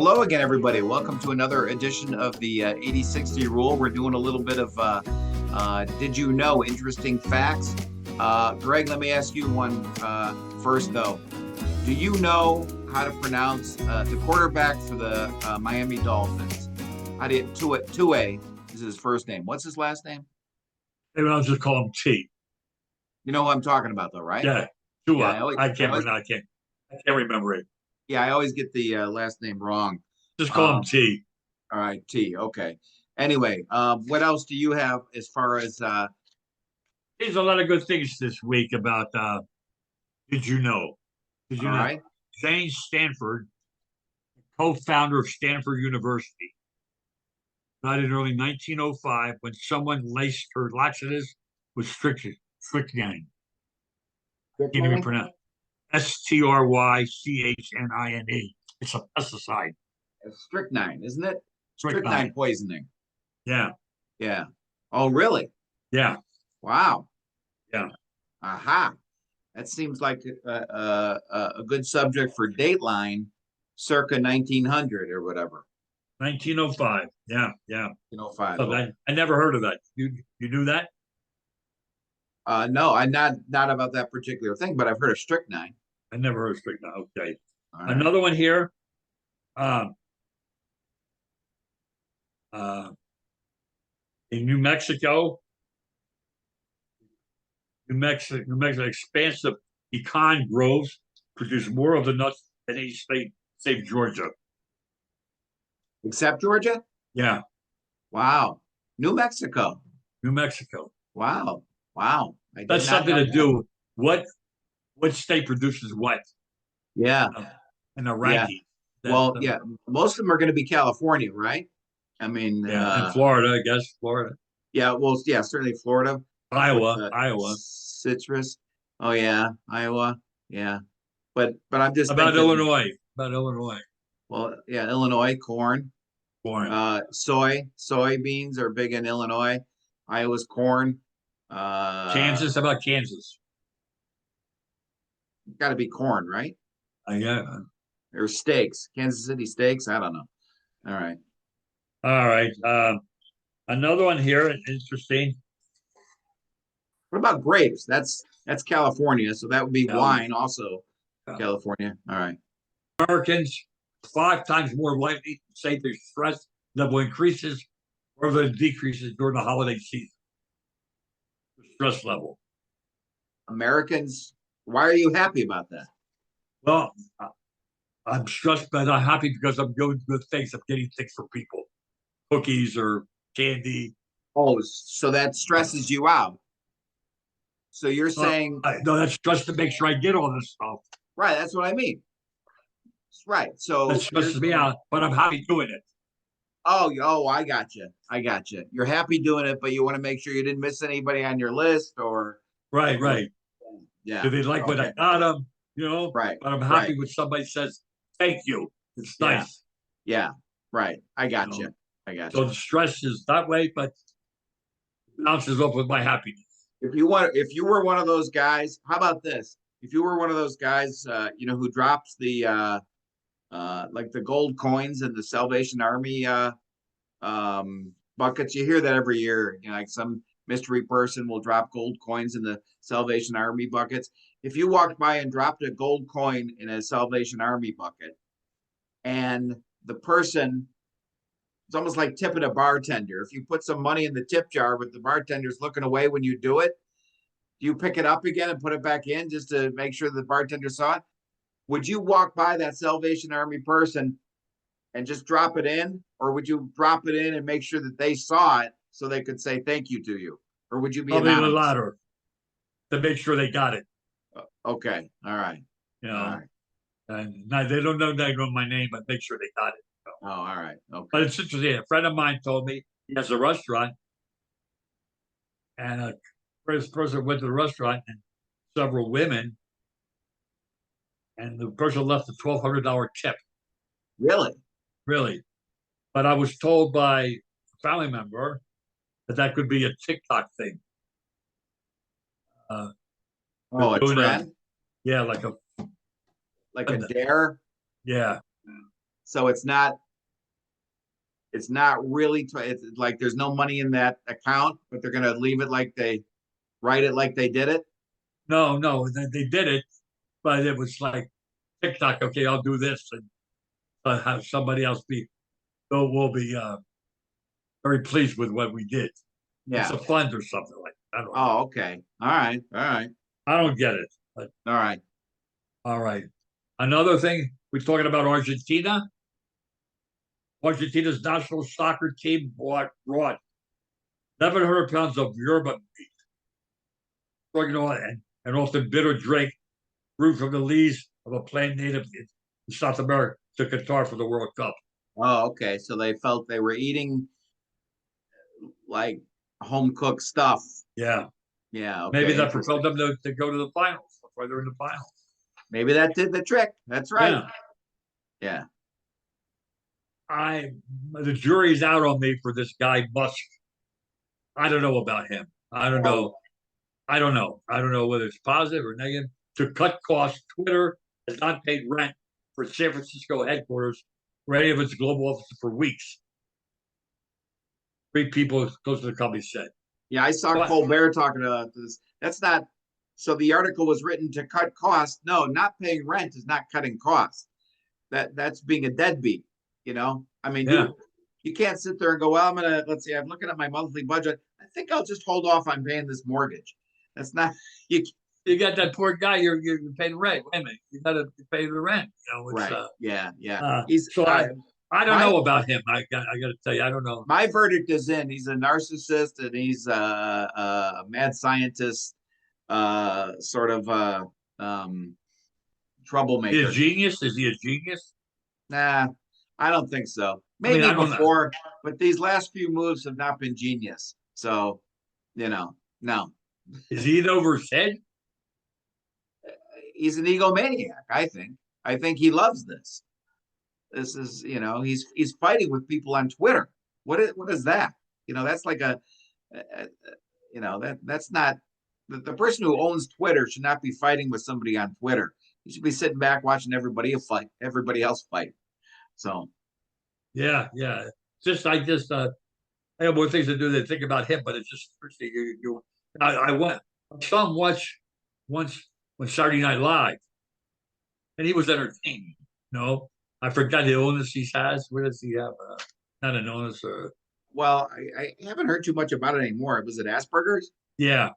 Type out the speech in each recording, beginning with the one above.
Hello again, everybody. Welcome to another edition of the 80/60 rule. We're doing a little bit of did you know interesting facts. Greg, let me ask you one first, though. Do you know how to pronounce the quarterback for the Miami Dolphins? How do you, Tua is his first name. What's his last name? Maybe I'll just call him T. You know who I'm talking about, though, right? Yeah, Yeah, Tua. I can't remember it. Yeah, I always get the last name wrong. Just call him T. All right, T. Okay. Anyway, what else do you have as far as There's a lot of good things this week about did you know? Did you all know right? James Stanford, co-founder of Stanford University, died in early 1905 when someone laced her laxatives with strychnine. Can't even pronounce Strychnine. It's a pesticide. Strychnine, isn't it? Strychnine. Poisoning. Yeah. Yeah. Oh, really? Yeah. Wow. Yeah. Aha. That seems like a good subject for Dateline, circa 1900 or whatever. 1905. Yeah. Yeah. 1905. So I never heard of that. You knew that? No, I'm not about that particular thing, but I've heard of strychnine. I never heard of strychnine. Okay. All right. Another one here. Um, in New Mexico, New Mexico expansive pecan groves produce more of the nuts than any state, save Georgia. Except Georgia? Yeah, Wow. New Mexico. New Mexico. Wow. Wow. I did That's not something know to that. do. What state produces what? Yeah. In a Yeah. ranking. Well, yeah. Most of them are going to be California, right? I mean, Yeah, and Florida, I guess. Florida. yeah. Well, yeah, certainly Florida. Iowa. Citrus. Oh yeah, Iowa. Yeah, but I'm just About thinking. Illinois. About Illinois. Well, yeah, Illinois corn. Corn. Soybeans are big in Illinois. Iowa's corn. Kansas. How about Kansas? Got to be corn, right? Yeah. Or steaks. Kansas City steaks. I don't know. All right. All right. Another one here, interesting. What about grapes? That's California, so that would be wine, also California. All right. Americans 5 times more likely to say their stress level increases or that it decreases during the holiday season. The stress level. Americans, why are you happy about that? Well, I'm stressed, but I'm happy because I'm doing good things. I'm getting things for people, cookies or candy. Oh, so that stresses you out. So you're saying no, that's just to make sure I get all this stuff. Right, that's what I mean. Right. So that stresses me out, but I'm happy doing it. Oh, I got you. You're happy doing it, but you want to make sure you didn't miss anybody on your list, or right. Yeah. Do they like what I got them? Right. But I'm happy when somebody says thank you. It's nice. Yeah. Right. I got you. So the stress is that way, but it bounces off with my happiness. If you were one of those guys, how about this? If you were one of those guys, who drops the like the gold coins in the Salvation Army buckets, you hear that every year. Like some mystery person will drop gold coins in the Salvation Army buckets. If you walked by and dropped a gold coin in a Salvation Army bucket, and the person, it's almost like tipping a bartender. If you put some money in the tip jar with the bartender's looking away when you do it, do you pick it up again and put it back in just to make sure the bartender saw it? Would you walk by that Salvation Army person and just drop it in? Or would you drop it in and make sure that they saw it so they could say thank you to you? Or would you be Probably anonymous? The latter, to make sure they got it. Okay. All right. All right. And they don't know my name, but make sure they got it. So. Oh, all right. Okay. But it's interesting. A friend of mine told me he has a restaurant, and a person went to the restaurant, and several women, and the person left a $1,200 tip. Really. But I was told by a family member that could be a TikTok thing. A trend? Yeah, like a dare? Yeah. So it's not really, it's like there's no money in that account, but they're gonna leave it like write it like they did it. No, no, they did it, but it was like TikTok. Okay, I'll do this, and have somebody else will be very pleased with what we did. It's Yeah. a fund or something like that. I don't know. Oh, okay. All right. All right. I don't get it. But All right. all right. Another thing, we're talking about Argentina. Argentina's national soccer team brought 1,100 pounds of yerba meat, and often bitter drink brewed from the leaves of a plant native in South America to Qatar for the World Cup. Oh, okay. So they felt they were eating like home cooked stuff. Yeah. Yeah. Maybe Okay. that propelled Interesting. them to go to the finals. That's why they're in the finals. Maybe that did the trick. That's right. Yeah. Yeah. The jury's out on me for this guy Musk. I don't know about him. I don't Well, know. I don't know. I don't know whether it's positive or negative. To cut costs, Twitter has not paid rent for San Francisco headquarters for any of its global offices for weeks. 3 people close to the company said. yeah, I saw But Colbert talking about this. That's not, so the article was written to cut costs. No, not paying rent is not cutting costs. That's being a deadbeat, you know? I mean, yeah, you can't sit there and go, well, let's see, I'm looking at my monthly budget. I think I'll just hold off on paying this mortgage. That's not, you you got that poor guy. You're paying rent. Wait a minute, you got to pay the rent. It's right. Yeah, yeah. so I don't my know about him. I got to tell you, I don't know. my verdict is in. He's a narcissist and he's a mad scientist, sort of Is he a troublemaker. genius? Is he a genius? Nah, I don't think so. I mean, Maybe I don't know. before, but these last few moves have not been genius. So, no. Is he in over his head? He's an egomaniac, I think. I think he loves this. This is, he's fighting with people on Twitter. What is that? That's like that's not the person who owns Twitter should not be fighting with somebody on Twitter. You should be sitting back watching everybody else fight. So Yeah. I have more things to do than think about him, but it's just I went. I saw him watch once on Saturday Night Live, and he was entertaining. No, I forgot the illness he has. What does he have? Not an illness. well, I haven't heard too much about it anymore. Was it Asperger's? Yeah.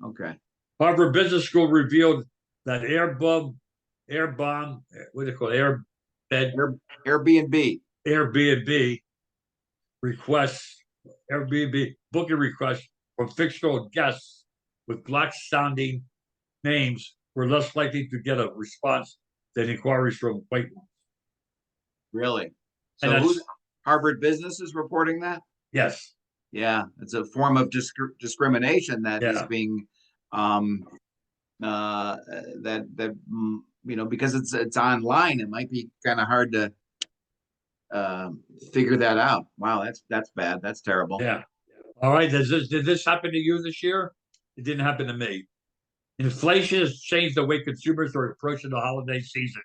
Okay. Harvard Business School revealed that air bomb, what do they call it? Airbnb. Airbnb requests, Airbnb booking requests from fictional guests with black sounding names were less likely to get a response than inquiries from white ones. Really? And So who's Harvard Business is reporting that? Yes. Yeah, it's a form of discrimination that is being because it's online, it might be kind of hard to figure that out. Wow, that's bad. That's terrible. Yeah. All right. Did this happen to you this year? It didn't happen to me. Inflation has changed the way consumers are approaching the holiday season.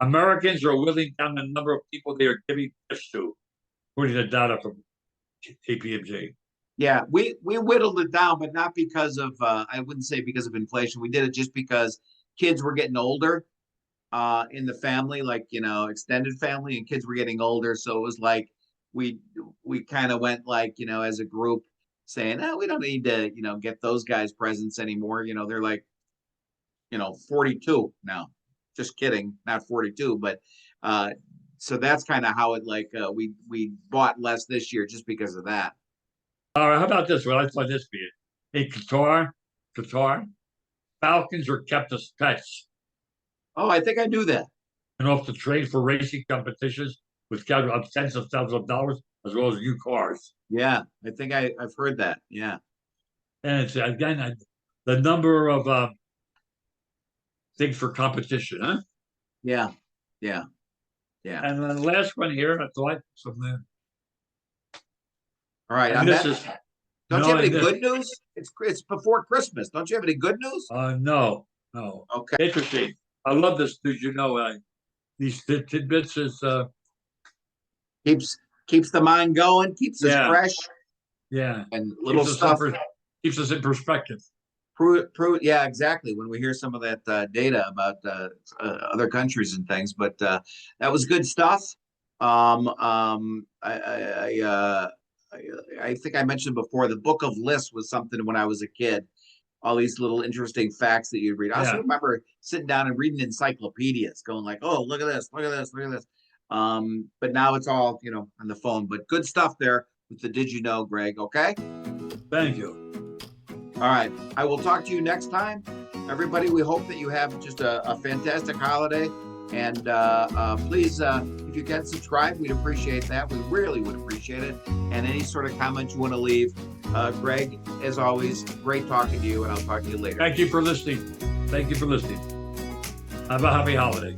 Americans are whittling down the number of people they are giving gifts to, according to data from KPMG. Yeah, we whittled it down, but not because of I wouldn't say because of inflation. We did it just because kids were getting older in the family, like extended family, and kids were getting older. So it was like we kind of went like as a group saying, we don't need to get those guys presents anymore. They're like 42 now. Just kidding, not 42, but so that's kind of how it we bought less this year just because of that. All right, how about this? Well, I thought this be it. In Qatar, falcons are kept as pets Oh, I think I knew that. and off to train for racing competitions with tens of thousands of dollars as well as new cars. Yeah, I think I've heard that. Yeah. And it's again the number of things for competition, huh? Yeah. And then the last one here, I thought something. All right. And this is don't you have any good news? It's before Christmas. Don't you have any good news? no. Okay. Interesting. I love this. Did these tidbits is, Keeps the mind going, keeps us Yeah. fresh, yeah, and little keeps us stuff. keeps us in perspective. Yeah, exactly. When we hear some of that data about other countries and things, but that was good stuff. I think I mentioned before the Book of Lists was something when I was a kid. All these little interesting facts that you'd read. I also Yeah. remember sitting down and reading encyclopedias, going like, "Oh, look at this, look at this, look at this." But now it's all on the phone. But good stuff there with the Did You Know, Greg? Okay. Thank you. All right. I will talk to you next time. Everybody, we hope that you have just a fantastic holiday. And please, if you can subscribe, we'd appreciate that. We really would appreciate it. And any sort of comment you want to leave. Greg, as always, great talking to you, and I'll talk to you later. Thank you for listening. Thank you for listening. Have a happy holiday.